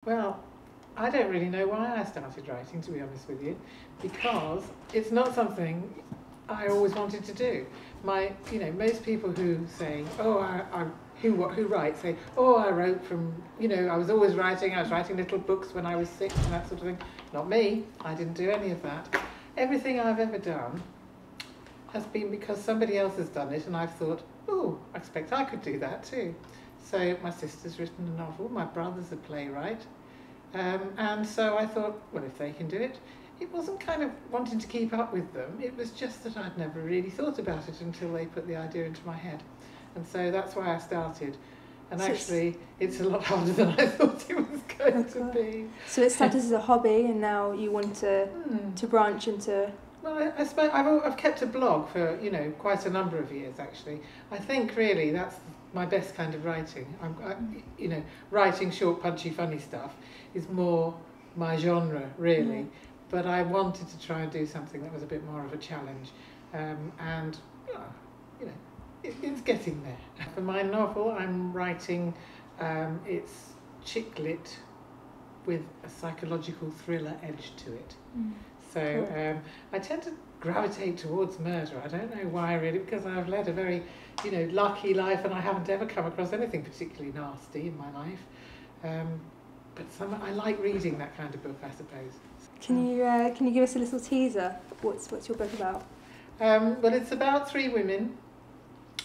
Well, I don't really know why I started writing, to be honest with you, because it's not something I always wanted to do. Most people who say, who write say, oh, I wrote from, I was always writing. I was writing little books when I was 6 and that sort of thing. Not me. I didn't do any of that. Everything I've ever done has been because somebody else has done it, and I've thought, oh, I expect I could do that too. So my sister's written a novel, my brother's a playwright, and so I thought, well, if they can do it. It wasn't kind of wanting to keep up with them, it was just that I'd never really thought about it until they put the idea into my head. And so that's why I started. And so actually, it's a lot harder than I thought it was going to be. So it started as a hobby, and now you want to branch into... Well, I suppose I've kept a blog for, quite a number of years, actually. I think, really, that's my best kind of writing. Writing short, punchy, funny stuff is more my genre, really. But I wanted to try and do something that was a bit more of a challenge. It's getting there. For my novel, I'm writing, it's chick lit with a psychological thriller edge to it. So I tend to gravitate towards murder. I don't know why, really, because I've led a very, lucky life, and I haven't ever come across anything particularly nasty in my life. But I like reading that kind of book, I suppose. Can you give us a little teaser? What's your book about? Well, it's about 3 women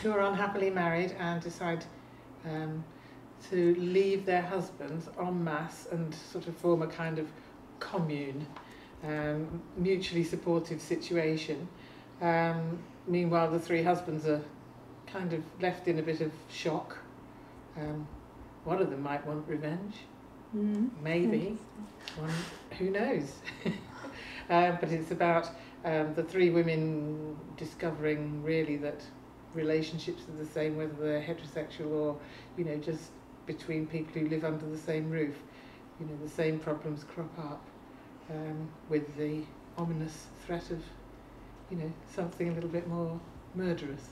who are unhappily married and decide to leave their husbands en masse and sort of form a kind of commune, mutually supportive situation. Meanwhile, the 3 husbands are kind of left in a bit of shock. One of them might want revenge. Maybe. Who knows? But it's about the 3 women discovering really that relationships are the same, whether they're heterosexual or, just between people who live under the same roof. The same problems crop up with the ominous threat of, something a little bit more murderous.